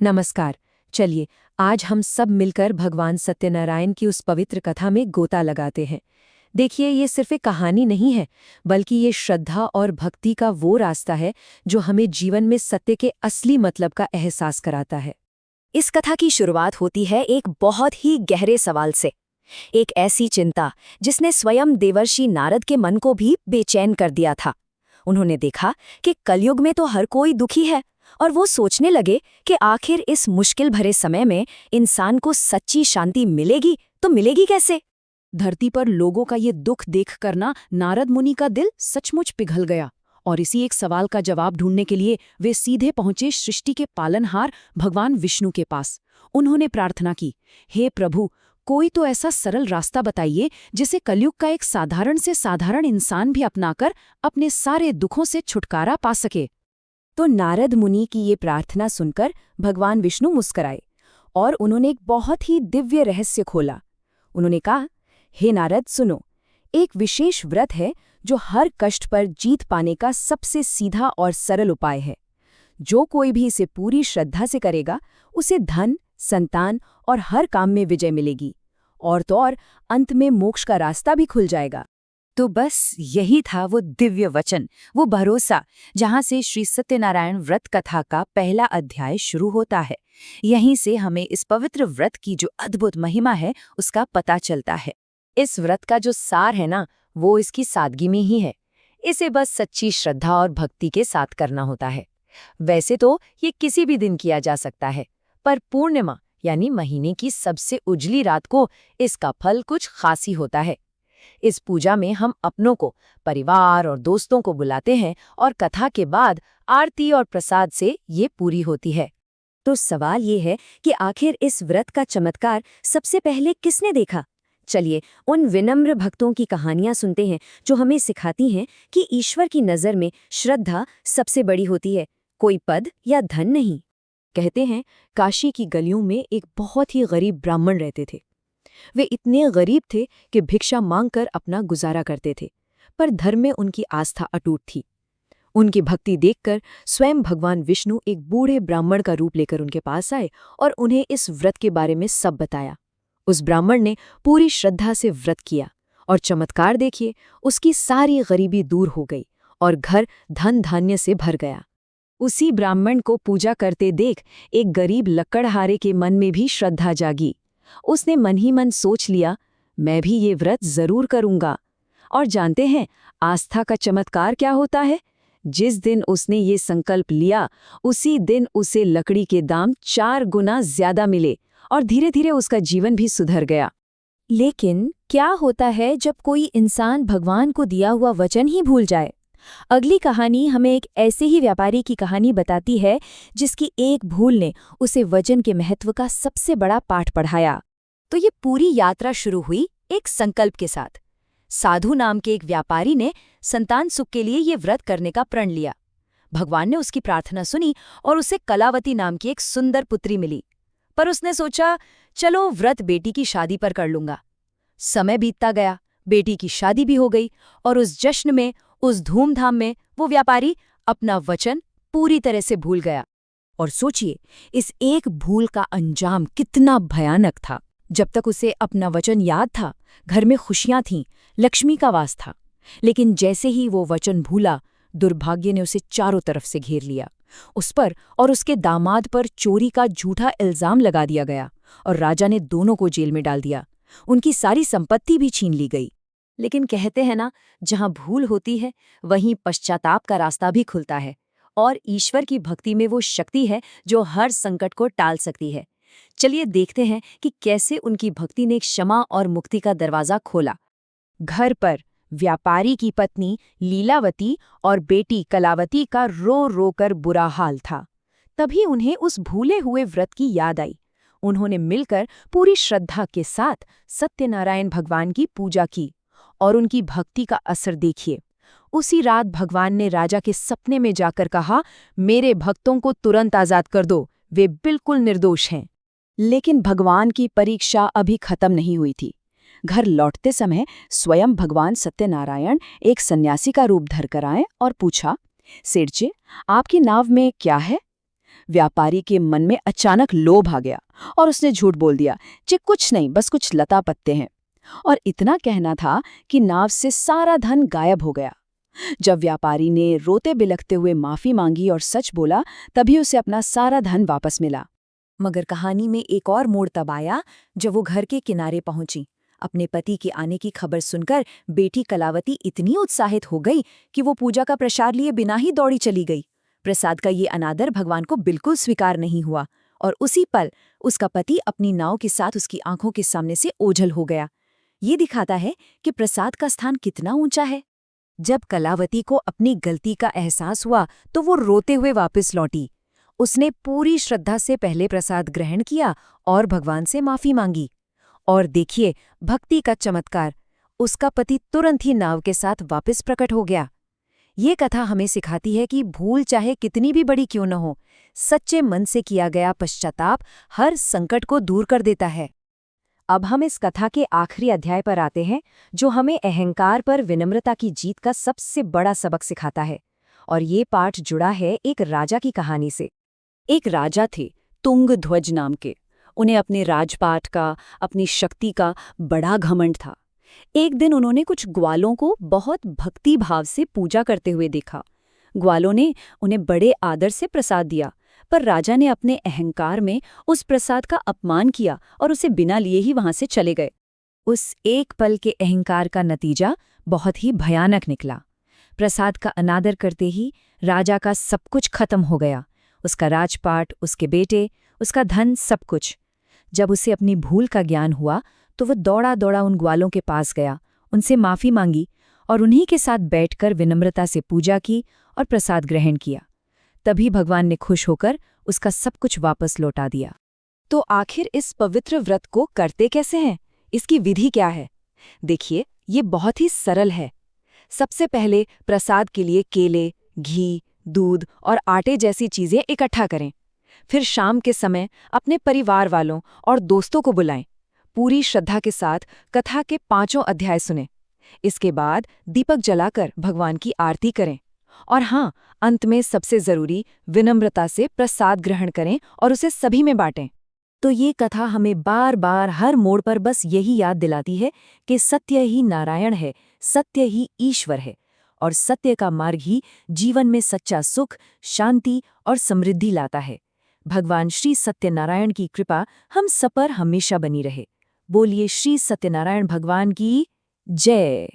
नमस्कार। चलिए, आज हम सब मिलकर भगवान सत्यनारायण की उस पवित्र कथा में गोता लगाते हैं। देखिए, ये सिर्फ एक कहानी नहीं है, बल्कि ये श्रद्धा और भक्ति का वो रास्ता है जो हमें जीवन में सत्य के असली मतलब का एहसास कराता है। इस कथा की शुरुआत होती है एक बहुत ही गहरे सवाल से। एक ऐसी चिंता जिसने स्वयं देवर्षि नारद के मन को भी बेचैन कर दिया था। उन्होंने देखा कि कलयुग में तो हर कोई दुखी है, और वो सोचने लगे कि आखिर इस मुश्किल भरे समय में इंसान को सच्ची शांति मिलेगी तो मिलेगी कैसे। धरती पर लोगों का ये दुख देख करना नारद मुनि का दिल सचमुच पिघल गया, और इसी एक सवाल का जवाब ढूंढने के लिए वे सीधे पहुंचे सृष्टि के पालनहार भगवान विष्णु के पास। उन्होंने प्रार्थना की, हे प्रभु, कोई तो ऐसा सरल रास्ता बताइए जिसे कलयुग का एक साधारण से साधारण इंसान भी अपनाकर अपने सारे दुखों से छुटकारा पा सके। तो नारद मुनि की ये प्रार्थना सुनकर भगवान विष्णु मुस्कुराए और उन्होंने एक बहुत ही दिव्य रहस्य खोला। उन्होंने कहा, हे नारद, सुनो, एक विशेष व्रत है जो हर कष्ट पर जीत पाने का सबसे सीधा और सरल उपाय है। जो कोई भी इसे पूरी श्रद्धा से करेगा, उसे धन, संतान और हर काम में विजय मिलेगी, और तो और अंत में मोक्ष का रास्ता भी खुल जाएगा। तो बस यही था वो दिव्य वचन, वो भरोसा, जहाँ से श्री सत्यनारायण व्रत कथा का पहला अध्याय शुरू होता है। यहीं से हमें इस पवित्र व्रत की जो अद्भुत महिमा है उसका पता चलता है। इस व्रत का जो सार है ना, वो इसकी सादगी में ही है। इसे बस सच्ची श्रद्धा और भक्ति के साथ करना होता है। वैसे तो ये किसी भी दिन किया जा सकता है, पर पूर्णिमा यानी महीने की सबसे उजली रात को इसका फल कुछ खास ही होता है। इस पूजा में हम अपनों को, परिवार और दोस्तों को बुलाते हैं, और कथा के बाद आरती और प्रसाद से ये पूरी होती है। तो सवाल ये है कि आखिर इस व्रत का चमत्कार सबसे पहले किसने देखा? चलिए, उन विनम्र भक्तों की कहानियां सुनते हैं जो हमें सिखाती हैं कि ईश्वर की नज़र में श्रद्धा सबसे बड़ी होती है, कोई पद या धन नहीं। कहते हैं, काशी की गलियों में एक बहुत ही गरीब ब्राह्मण रहते थे। वे इतने गरीब थे कि भिक्षा मांगकर अपना गुजारा करते थे, पर धर्म में उनकी आस्था अटूट थी। उनकी भक्ति देखकर स्वयं भगवान विष्णु एक बूढ़े ब्राह्मण का रूप लेकर उनके पास आए और उन्हें इस व्रत के बारे में सब बताया। उस ब्राह्मण ने पूरी श्रद्धा से व्रत किया, और चमत्कार देखिए, उसकी सारी गरीबी दूर हो गई और घर धन धान्य से भर गया। उसी ब्राह्मण को पूजा करते देख एक गरीब लकड़हारे के मन में भी श्रद्धा जागी। उसने मन ही मन सोच लिया, मैं भी ये व्रत जरूर करूंगा। और जानते हैं आस्था का चमत्कार क्या होता है? जिस दिन उसने ये संकल्प लिया, उसी दिन उसे लकड़ी के दाम 4 गुना ज्यादा मिले, और धीरे धीरे उसका जीवन भी सुधर गया। लेकिन क्या होता है जब कोई इंसान भगवान को दिया हुआ वचन ही भूल जाए? अगली कहानी हमें एक ऐसे ही व्यापारी की कहानी बताती है जिसकी एक भूल ने उसे वचन के महत्व का सबसे बड़ा पाठ पढ़ाया। तो ये पूरी यात्रा शुरू हुई एक संकल्प के साथ। साधु नाम के एक व्यापारी ने संतान सुख के लिए ये व्रत करने का प्रण लिया। भगवान ने उसकी प्रार्थना सुनी और उसे कलावती नाम की एक सुंदर पुत्री मिली। पर उसने सोचा, चलो व्रत बेटी की शादी पर कर लूंगा। समय बीतता गया, बेटी की शादी भी हो गई, और उस जश्न में, उस धूमधाम में वो व्यापारी अपना वचन पूरी तरह से भूल गया। और सोचिए, इस एक भूल का अंजाम कितना भयानक था। जब तक उसे अपना वचन याद था, घर में खुशियां थीं, लक्ष्मी का वास था। लेकिन जैसे ही वो वचन भूला, दुर्भाग्य ने उसे चारों तरफ से घेर लिया। उस पर और उसके दामाद पर चोरी का झूठा इल्जाम लगा दिया गया, और राजा ने दोनों को जेल में डाल दिया। उनकी सारी संपत्ति भी छीन ली गई। लेकिन कहते हैं ना, जहां भूल होती है वहीं पश्चाताप का रास्ता भी खुलता है, और ईश्वर की भक्ति में वो शक्ति है जो हर संकट को टाल सकती है। चलिए देखते हैं कि कैसे उनकी भक्ति ने क्षमा और मुक्ति का दरवाजा खोला। घर पर व्यापारी की पत्नी लीलावती और बेटी कलावती का रो रो कर बुरा हाल था। तभी उन्हें उस भूले हुए व्रत की याद आई। उन्होंने मिलकर पूरी श्रद्धा के साथ सत्यनारायण भगवान की पूजा की, और उनकी भक्ति का असर देखिए। उसी रात भगवान ने राजा के सपने में जाकर कहा, मेरे भक्तों को तुरंत आजाद कर दो, वे बिल्कुल निर्दोष हैं। लेकिन भगवान की परीक्षा अभी खत्म नहीं हुई थी। घर लौटते समय स्वयं भगवान सत्यनारायण एक सन्यासी का रूप धरकर आए और पूछा, सेठ जी, आपकी नाव में क्या है? व्यापारी के मन में अचानक लोभ आ गया और उसने झूठ बोल दिया कि कुछ नहीं, बस कुछ लता पत्ते हैं। और इतना कहना था कि नाव से सारा धन गायब हो गया। जब व्यापारी ने रोते बिलखते हुए माफी मांगी और सच बोला, तभी उसे अपना सारा धन वापस मिला। मगर कहानी में एक और मोड़ तब आया जब वो घर के किनारे पहुंची। अपने पति के आने की खबर सुनकर बेटी कलावती इतनी उत्साहित हो गई कि वो पूजा का प्रसाद लिए बिना ही दौड़ी चली गई। प्रसाद का ये अनादर भगवान को बिल्कुल स्वीकार नहीं हुआ और उसी पल उसका पति अपनी नाव के साथ उसकी आंखों के सामने से ओझल हो गया। ये दिखाता है कि प्रसाद का स्थान कितना ऊंचा है। जब कलावती को अपनी गलती का एहसास हुआ तो वो रोते हुए वापस लौटी। उसने पूरी श्रद्धा से पहले प्रसाद ग्रहण किया और भगवान से माफी मांगी। और देखिए भक्ति का चमत्कार, उसका पति तुरंत ही नाव के साथ वापस प्रकट हो गया। ये कथा हमें सिखाती है कि भूल चाहे कितनी भी बड़ी क्यों न हो, सच्चे मन से किया गया पश्चाताप हर संकट को दूर कर देता है। अब हम इस कथा के आखिरी अध्याय पर आते हैं, जो हमें अहंकार पर विनम्रता की जीत का सबसे बड़ा सबक सिखाता है। और ये पाठ जुड़ा है एक राजा की कहानी से। एक राजा थे तुंगध्वज नाम के। उन्हें अपने राजपाट का, अपनी शक्ति का बड़ा घमंड था। एक दिन उन्होंने कुछ ग्वालों को बहुत भक्ति भाव से पूजा करते हुए देखा। ग्वालों ने उन्हें बड़े आदर से प्रसाद दिया, पर राजा ने अपने अहंकार में उस प्रसाद का अपमान किया और उसे बिना लिए ही वहां से चले गए। उस एक पल के अहंकार का नतीजा बहुत ही भयानक निकला। प्रसाद का अनादर करते ही राजा का सब कुछ खत्म हो गया, उसका राजपाट, उसके बेटे, उसका धन, सब कुछ। जब उसे अपनी भूल का ज्ञान हुआ तो वह दौड़ा दौड़ा उन ग्वालों के पास गया, उनसे माफी मांगी और उन्हीं के साथ बैठकर विनम्रता से पूजा की और प्रसाद ग्रहण किया। तभी भगवान ने खुश होकर उसका सब कुछ वापस लौटा दिया। तो आखिर इस पवित्र व्रत को करते कैसे हैं? इसकी विधि क्या है? देखिए, ये बहुत ही सरल है। सबसे पहले प्रसाद के लिए केले, घी, दूध और आटे जैसी चीजें इकट्ठा करें। फिर शाम के समय अपने परिवार वालों और दोस्तों को बुलाएं। पूरी श्रद्धा के साथ कथा के 5 अध्याय सुनें। इसके बाद दीपक जलाकर भगवान की आरती करें। और हाँ, अंत में सबसे जरूरी, विनम्रता से प्रसाद ग्रहण करें और उसे सभी में बांटें। तो ये कथा हमें बार बार हर मोड़ पर बस यही याद दिलाती है कि सत्य ही नारायण है, सत्य ही ईश्वर है और सत्य का मार्ग ही जीवन में सच्चा सुख, शांति और समृद्धि लाता है। भगवान श्री सत्यनारायण की कृपा हम सब पर हमेशा बनी रहे। बोलिए श्री सत्यनारायण भगवान की जय।